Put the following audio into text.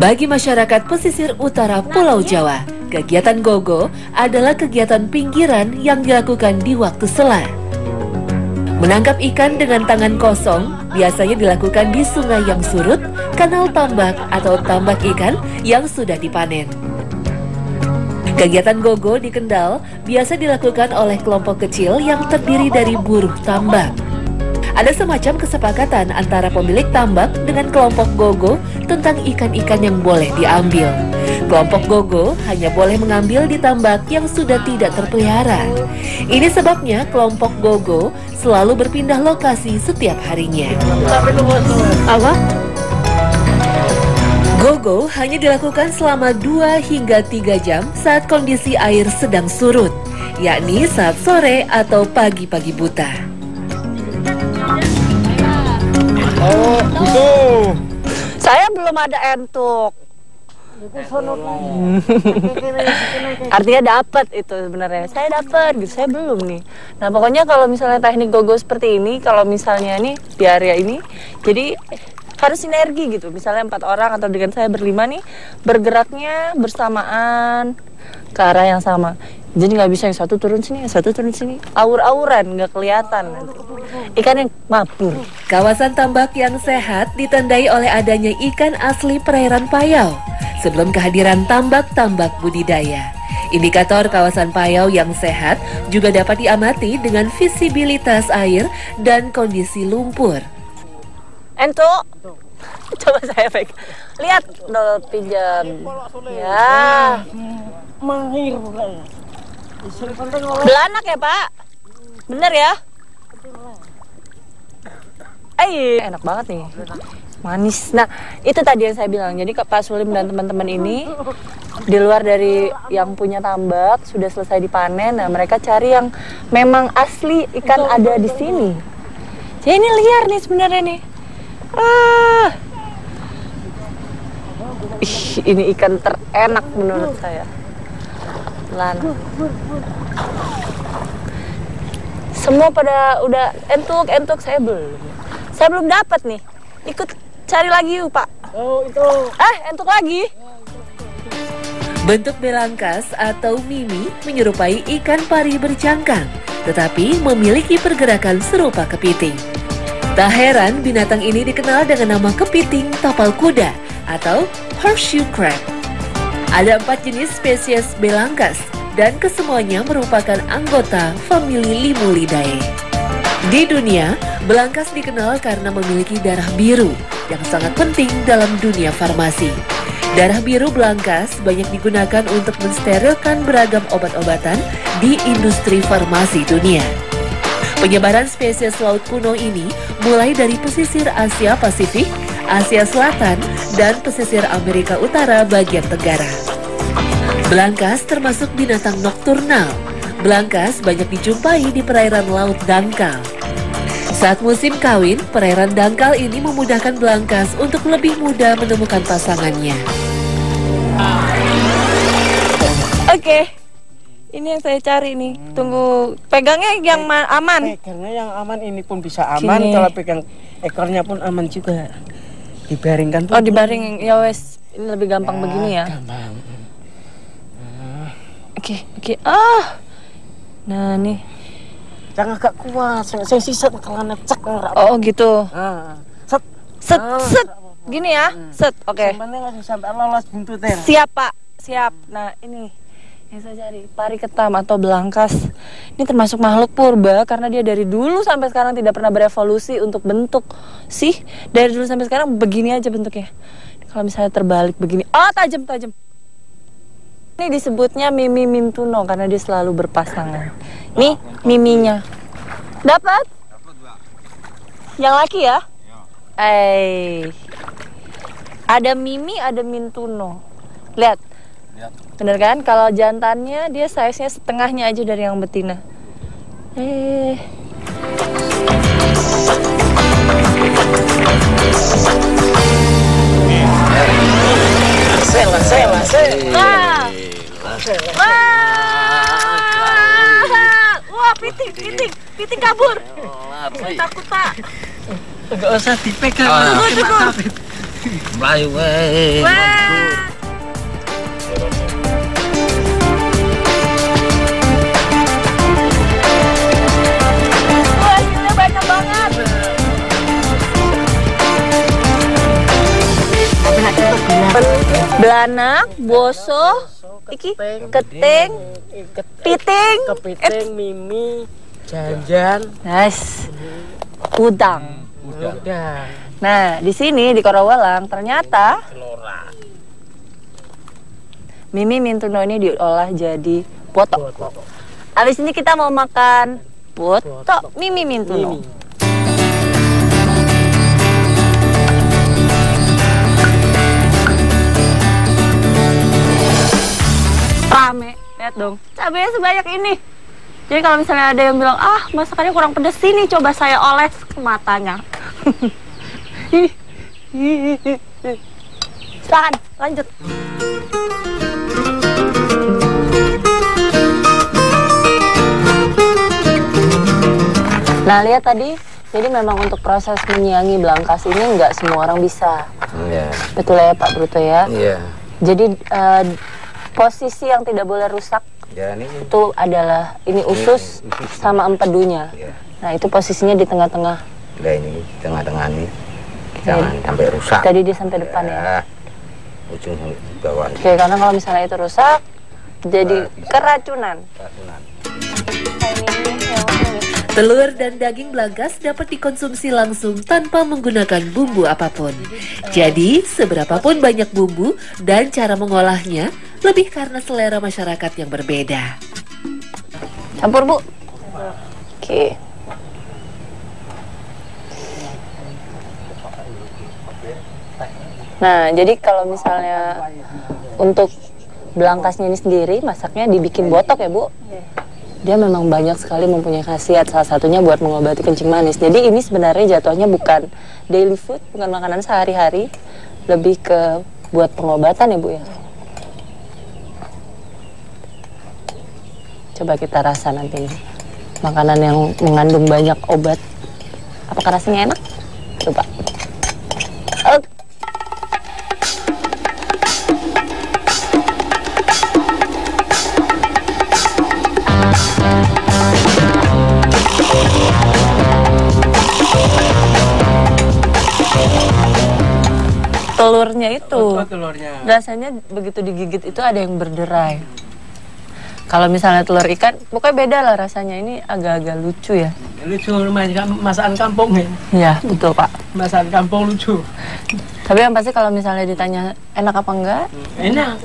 Bagi masyarakat pesisir utara Pulau Jawa, kegiatan gogo adalah kegiatan pinggiran yang dilakukan di waktu sela. Menangkap ikan dengan tangan kosong biasanya dilakukan di sungai yang surut, kanal tambak atau tambak ikan yang sudah dipanen. Kegiatan gogo di Kendal biasa dilakukan oleh kelompok kecil yang terdiri dari buruh tambak. Ada semacam kesepakatan antara pemilik tambak dengan kelompok gogo tentang ikan-ikan yang boleh diambil. Kelompok gogo hanya boleh mengambil di tambak yang sudah tidak terpelihara. Ini sebabnya kelompok gogo selalu berpindah lokasi setiap harinya. Apa? Gogo hanya dilakukan selama 2 hingga 3 jam saat kondisi air sedang surut, yakni saat sore atau pagi-pagi buta. Oh, gitu. Saya belum ada entuk. Artinya dapat itu sebenarnya. Saya dapat, gitu. Saya belum nih. Nah, pokoknya kalau misalnya teknik gogo seperti ini, kalau misalnya nih di area ini, jadi harus sinergi gitu. Misalnya 4 orang atau dengan saya berlima nih, bergeraknya bersamaan ke arah yang sama. Jadi nggak bisa yang satu turun sini, yang satu turun sini. Aur-auran, nggak kelihatan. Ikan yang mabur. Kawasan tambak yang sehat ditandai oleh adanya ikan asli perairan Payau sebelum kehadiran tambak-tambak budidaya. Indikator kawasan Payau yang sehat juga dapat diamati dengan visibilitas air dan kondisi lumpur. Entuk, coba saya pegang. Lihat, dol pinjam. Ya, Mahir. belanak ya Pak? Bener ya? Enak banget nih, manis. Nah, itu tadi yang saya bilang. Jadi Pak Sulim dan teman-teman ini di luar dari yang punya tambak sudah selesai dipanen. Nah, mereka cari yang memang asli ikan ada di sini. Jadi ini liar nih sebenarnya nih. Ini ikan terenak menurut saya. Lana. Semua pada udah entuk, saya belum. Saya belum dapat nih. Ikut cari lagi yuk, Pak. Oh, itu. Entuk lagi. Bentuk belangkas atau mimi menyerupai ikan pari bercangkang, tetapi memiliki pergerakan serupa kepiting. Tak heran binatang ini dikenal dengan nama kepiting tapal kuda atau horseshoe crab. Ada 4 jenis spesies belangkas dan kesemuanya merupakan anggota famili Limulidae. Di dunia, belangkas dikenal karena memiliki darah biru yang sangat penting dalam dunia farmasi. Darah biru belangkas banyak digunakan untuk mensterilkan beragam obat-obatan di industri farmasi dunia. Penyebaran spesies laut kuno ini mulai dari pesisir Asia Pasifik, Asia Selatan, dan pesisir Amerika Utara bagian tenggara. Belangkas termasuk binatang nokturnal. Belangkas banyak dijumpai di perairan laut dangkal. Saat musim kawin, perairan dangkal ini memudahkan belangkas untuk lebih mudah menemukan pasangannya. Oke. Ini yang saya cari nih. Tunggu, pegangnya yang aman. Pegangnya yang aman, ini pun bisa aman. Gini. Kalau pegang ekornya pun aman juga. Dibaringkan pun. Oh, dibaring. Ya wes, ini lebih gampang begini ya. Gampang. Oke. Nah, nih. Jangan agak kuat. Saya sisat kalau necek. Oh, gitu. Set. Set. Gini ya. Set. Oke. Sampai lolos buntutnya. Siap, Pak. Siap. Nah, ini yang saya cari, pari ketam atau belangkas. Ini termasuk makhluk purba karena dia dari dulu sampai sekarang tidak pernah berevolusi untuk bentuk. Dari dulu sampai sekarang begini aja bentuknya. Kalau misalnya terbalik begini, tajam. Ini disebutnya Mimi Mintuno karena dia selalu berpasangan. Nih, miminya. Dapat? Yang laki ya? Ada Mimi, ada Mintuno. Lihat. Bener kan? Kalau jantannya dia size-nya setengahnya aja dari yang betina. Wah, piting kabur. Takut, Pak. Enggak usah dipegang. Tunggu. Melayu weh. Hasilnya banyak banget. Belanak, boso, iki keting, piting, kepiting, mimi, janjan, nice, udang. udang, Nah, di sini di Korowelang ternyata Mimi Mintuno ini diolah jadi botok. Habis ini kita mau makan botok Mimi Mintuno. Rame, lihat dong, cabenya sebanyak ini. Jadi kalau misalnya ada yang bilang, ah masakannya kurang pedas, sini coba saya oles ke matanya. Silakan, lanjut. Nah lihat tadi, jadi memang untuk proses menyiangi belangkas ini nggak semua orang bisa. Iya. Betul ya Pak Bruto ya? Iya. Jadi posisi yang tidak boleh rusak Ya, ini itu adalah ini usus sama empedunya. ya. Nah itu posisinya di tengah-tengah. Nah, ini tengah-tengah nih. Jangan sampai rusak. Tadi dia sampai depan ya. Ujung sampai bawah. Oke, karena kalau misalnya itu rusak jadi keracunan. Telur dan daging belangkas dapat dikonsumsi langsung tanpa menggunakan bumbu apapun. Jadi, seberapapun banyak bumbu dan cara mengolahnya, lebih karena selera masyarakat yang berbeda. Campur Bu. Oke. Nah, jadi kalau misalnya untuk belangkasnya ini sendiri, masaknya dibikin botok ya Bu? Dia memang banyak sekali mempunyai khasiat, salah satunya buat mengobati kencing manis. Jadi ini sebenarnya jatuhnya bukan daily food, bukan makanan sehari-hari, lebih ke buat pengobatan ya Bu ya. Coba kita rasa nanti nih, makanan yang mengandung banyak obat. Apakah rasanya enak? Coba. Telurnya itu, telurnya. rasanya begitu digigit itu ada yang berderai. Kalau misalnya telur ikan, pokoknya beda lah rasanya. Ini agak-agak lucu ya. Lucu, masakan kampung ya. Iya, betul Pak. Masakan kampung lucu. Tapi yang pasti kalau misalnya ditanya enak apa enggak? Enak.